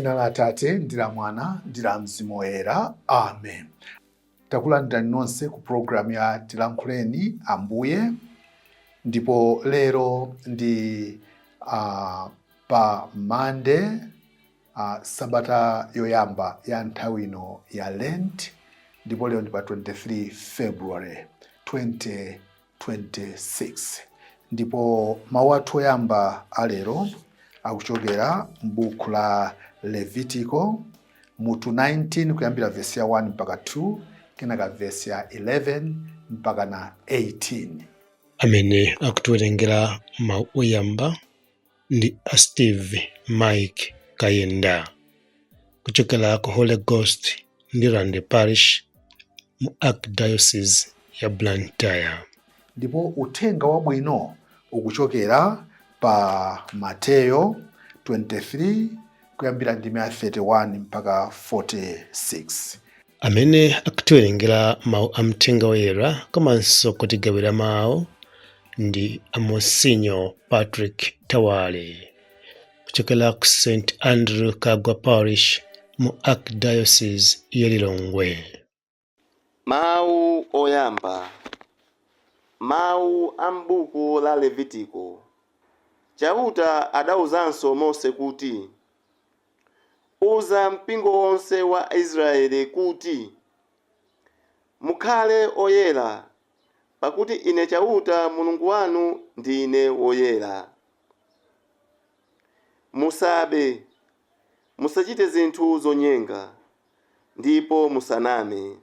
Dzina la Atate ndi la Mwana ndi la Mzimu Woyera. Amen. Takulandirani nonse ku programu ya Tilankhuleni Ambuye, ndipo lero ndi pa Monday, sabata yoyamba ya nthawi ino ya Lent, ndipo lero ndi pa 23 February 2026. Ndipo mawu athu oyamba alero akuchokera m'buku la Levitico mutu 19 kuyambira vesi ya 1 mpaka 2, kenaka vesi ya 11 mpaka na 18. Amene akutiwerengera mawu oyamba ndi a Steve Mike Kayenda kuchokera ku Holy Ghost ndi Rande Parish mu Archdiocese ya Blantyre. Ndipo uthenga wabwino ukuchokera pa Mateyo 23 kuyambira ndime ya 31 mpaka 46. Amene akutiwerengera mawu a mthenga woyera komanso kutigawira mawu ndi Amosinyo Patrick Tawale kuchokera ku St Andrew Kagwa Parish mu Archdiocese ya Lilongwe. Mawu oyamba. Mawu a m'buku la Levitico. Chauta adawuzanso Mose kuti, uza mpingo wonse wa Israeli kuti, mukhale oyera, pakuti ine Chauta Mulungu wanu ndine woyera. Musabe, musachite zinthu zonyenga, ndipo musaname.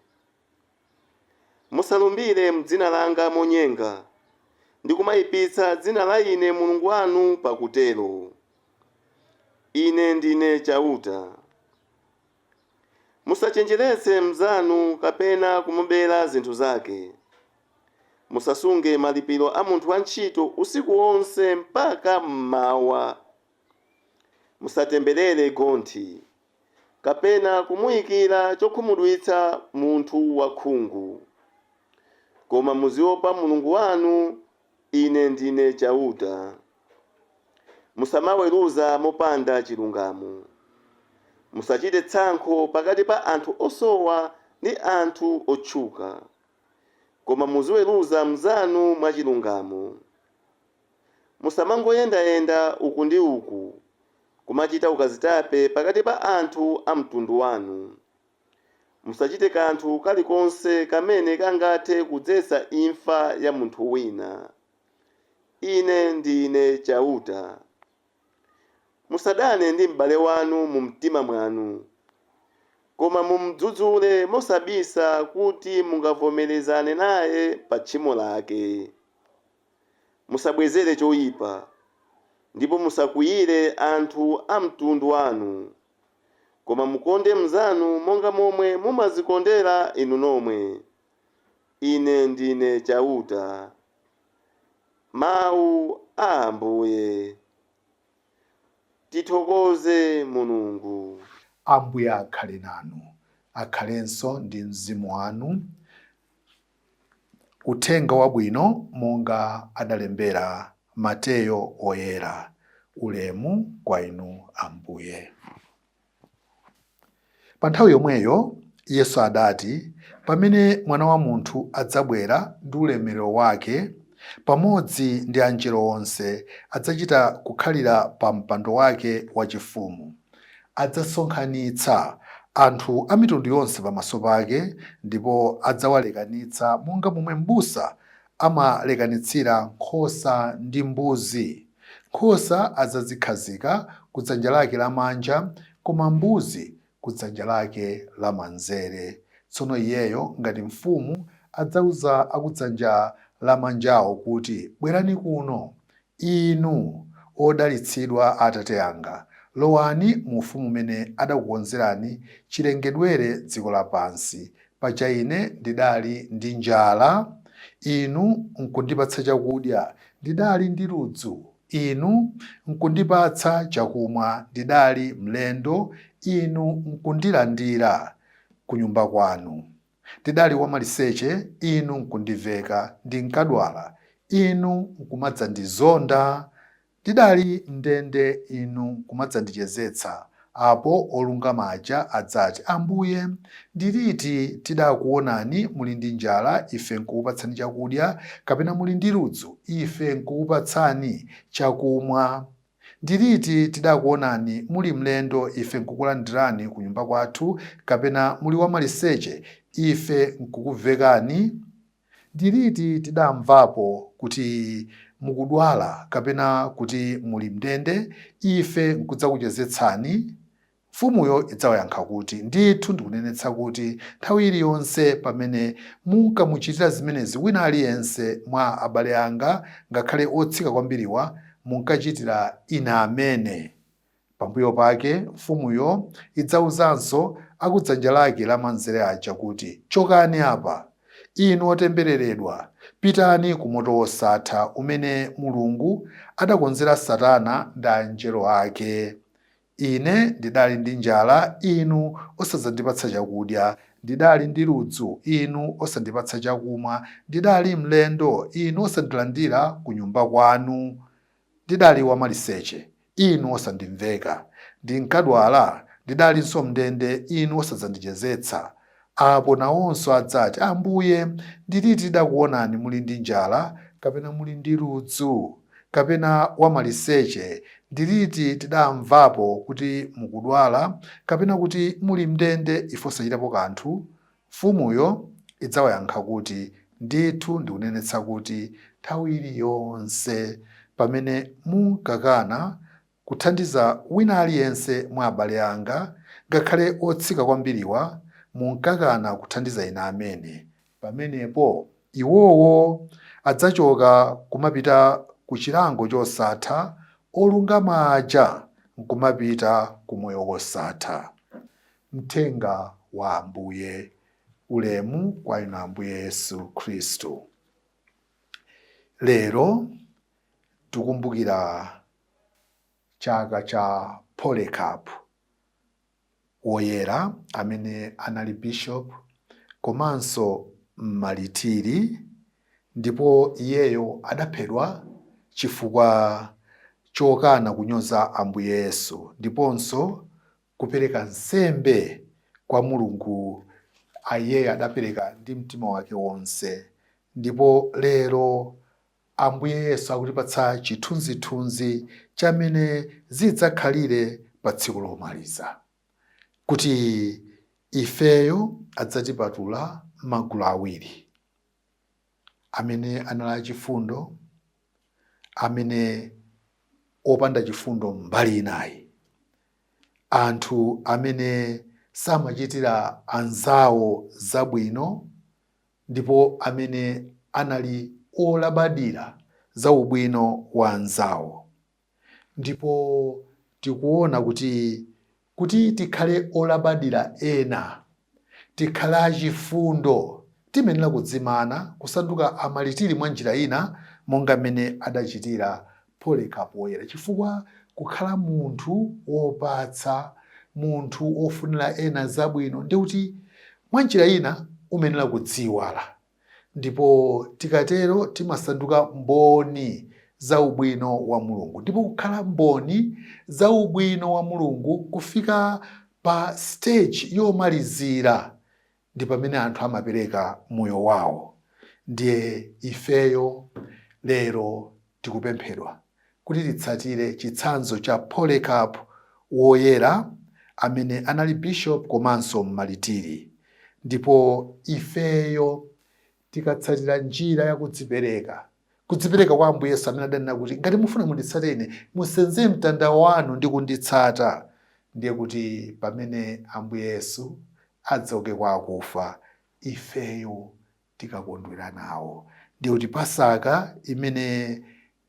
Musalumbire m'dzina langa monyenga, ndi kumayipitsa dzina la ine Mulungu wanu pakutero. Ine ndine Chauta. Musachenjeretse mnzanu kapena kumubera zinthu zake. Musasunge malipiro a munthu wantchito usiku wonse mpaka mmawa. Musatemberere gonthi kapena kumuyikira chokhumudwitsa munthu wakhungu. Koma muziopa Mulungu wanu, ine ndine Chauta. Musamaweruza mopanda chilungamo. Musachite tsankho pakati pa anthu osowa ndi anthu otchuka, koma muziweruza mnzanu mwachilungamo. Musamangoyendayenda uku ndi uku, kumachita ukazitape pakati pa anthu a mtundu wanu. Musachite kanthu kalikonse kamene kangathe kudzetsa imfa ya munthu wina. Ine ndine Chauta. Musadane ndi m'bale wanu mu mtima mwanu, koma mumudzudzule mosabisa kuti mungavomerezane naye pa tchimo lake. Musabwezere choyipa, ndipo musakwiyire anthu a mtundu wanu, koma mukonde mnzanu monga momwe mumazikondera inu nomwe. Ine ndine Chauta. Mawu a Ambuye. Tithokoze Mulungu. Ambuye akhale nanu, akhalenso ndi mzimu wanu. Uthenga wabwino monga adalembera Mateyo oyera. Ulemu kwa inu Ambuye. Pa nthawi yomweyo Yesu adati, pamene Mwana wa Munthu adzabwera ndi ulemerero wake, pamodzi ndi angelo onse, adzachita kukhalira pa mpando wake wachifumu. Adzasonkhanitsa anthu a mitundu yonse pamaso pake, ndipo adzawalekanitsa monga momwe m'busa amalekanitsira nkhosa ndi mbuzi. Nkhosa adzazikhazika ku dzanja lake lamanja, koma mbuzi ku dzanja lake lamanzere. Tsono iyeyo ngati mfumu adzawuza akudzanja lamanjawo kuti, bwerani kuno, inu odalitsidwa Atate anga, lowani mu ufumu umene adakukonzerani chilengedwere dziko lapansi. Paja ine ndidali ndi njala, inu nkundipatsa chakudya; ndidali ndi ludzu, inu nkundipatsa chakumwa; ndidali mlendo, inu nkundilandira ku nyumba kwanu; ndidali wamaliseche, inu nkundiveka; ndinkadwala, inu nkumadzandizonda; ndidali mndende, inu nkumadzandichezetsa; Apo olungama aja adzati, Ambuye, ndi liti tidakuonani muli ndi njala, ife nkukupatsani chakudya, kapena muli ndi ludzu, ife nkukupatsani chakumwa? Ndi liti tidakuonani muli mlendo, ife nkukulandirani ku nyumba kwathu, kapena muli wamaliseche, ife nkukuvekani? Ndi liti tidamvapo kuti mukudwala, kapena kuti muli mndende, ife nkudzakuchezetsani? Mfumuyo idzawayankha kuti, ndithu ndikunenetsa kuti nthawi iliyonse pamene munkamuchitira zimenezi wina aliyense mwa abale anga, ngakhale otsika kwambiriwa, munkachitira ine amene. Pambuyo pake mfumuyo idzawuzanso akudzanja lake lamanzere aja kuti, chokani apa, inu otembereredwa, pitani ku moto wosatha umene Mulungu adakonzera Satana ndi angelo ake. Ine ndidali ndi njala, inu osadzandipatsa chakudya, ndidali ndi ludzu, inu osandipatsa chakumwa, ndidali mlendo, inu osandilandira ku nyumba kwanu, ndidali wamaliseche, inu osandimveka, ndinkadwala, ndidalinso mndende, inu osadzandichezetsa. Apo nawonso adzati, Ambuye, ndi liti tidakuonani muli ndi njala, kapena muli ndi ludzu, kapena wamaliseche, ndi liti tidamvapo kuti mukudwala, kapena kuti muli mndende, ife osachitapo kanthu? Mfumuyo idzawayankha kuti, ndithu ndikunenetsa kuti nthawi iliyonse pamene munkakana kuthandiza wina aliyense mwa abale anga, ngakhale otsika kwambiriwa, munkakana kuthandiza ine amene, pamenepo iwowo adzachoka kumapita ku chilango chosatha, olungama aja nkumapita ku moyo wosatha. Mthenga wa Ambuye. Ulemu kwa inu Ambuye Yesu Khristu. Lero tikumbukira chaka cha Polycarp woyera amene anali bishop komanso malitiri, ndipo iyeyo adaphedwa chifukwa chokana kunyoza Ambuye Yesu ndiponso kupereka nsembe kwa Mulungu iyeyo adapereka ndi mtima wake wonse. Ndipo lero Ambuye Yesu akutipatsa chithunzithunzi chamene zidzakhalire pa tsiku lomaliza, kuti ifeyo adzatipatula magulu awiri: amene anali achifundo, amene opanda chifundo mbali inayi, anthu amene samachitira anzawo zabwino, ndipo amene anali olabadira za ubwino wa anzawo. Ndipo tikuona kuti tikhale olabadira ena, tikhale achifundo, timenera kudzimana kusanduka amalitiri mwa njira ina, monga mmene adachitira Polycarp woyera, chifukwa kukhala munthu wopatsa, munthu wofunira ena zabwino, ndi kuti mwa njira ina umenera kudziwala. Ndipo tikatero timasanduka mboni za ubwino wa Mulungu. Ndipo kukhala mboni za ubwino wa Mulungu kufika pa stage yomalizira ndi pamene anthu amapereka moyo wawo. Ndiye ifeyo lero tikupemphedwa kuti titsatire chitsanzo cha Polycarp woyera amene anali bishop komanso malitiri. Ndipo ifeyo tikatsatira njira ya kudzipereka kwa Ambuye Yesu amene adanena kuti ngati mufuna munditsate ine, musenze mtanda wanu ndi kunditsata. Ndiye kuti pamene Ambuye Yesu adzauke kwa akufa, ifeyo tikakondwera nawo. Ndiye kuti Pasaka imene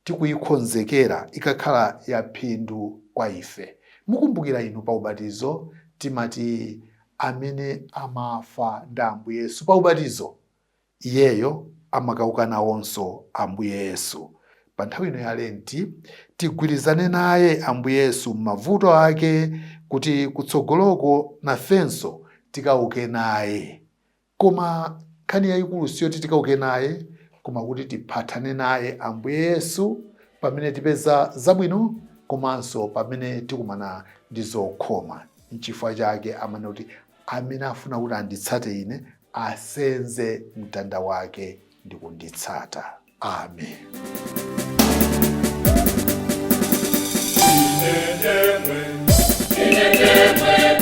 tikuyikonzekera ikakhala ya phindu kwa ife. Mukumbukira inu pa ubatizo timati amene amafa ndi Ambuye Yesu pa ubatizo, iyeyo amakauka nawonso Ambuye Yesu. Pa nthawi ino ya Lenti tigwirizane naye Ambuye Yesu m'mavuto ake, kuti kutsogoloko nafenso tikauke naye. Koma nkhani yayikulu siyoti tikauke naye, koma kuti tiphatane naye Ambuye Yesu pamene tipeza zabwino komanso pamene tikumana ndi zokhoma. N'chifukwa chake amanena kuti amene afuna kuti anditsate ine asenze mtanda wake ndi kunditsata. Amen. Inedemwe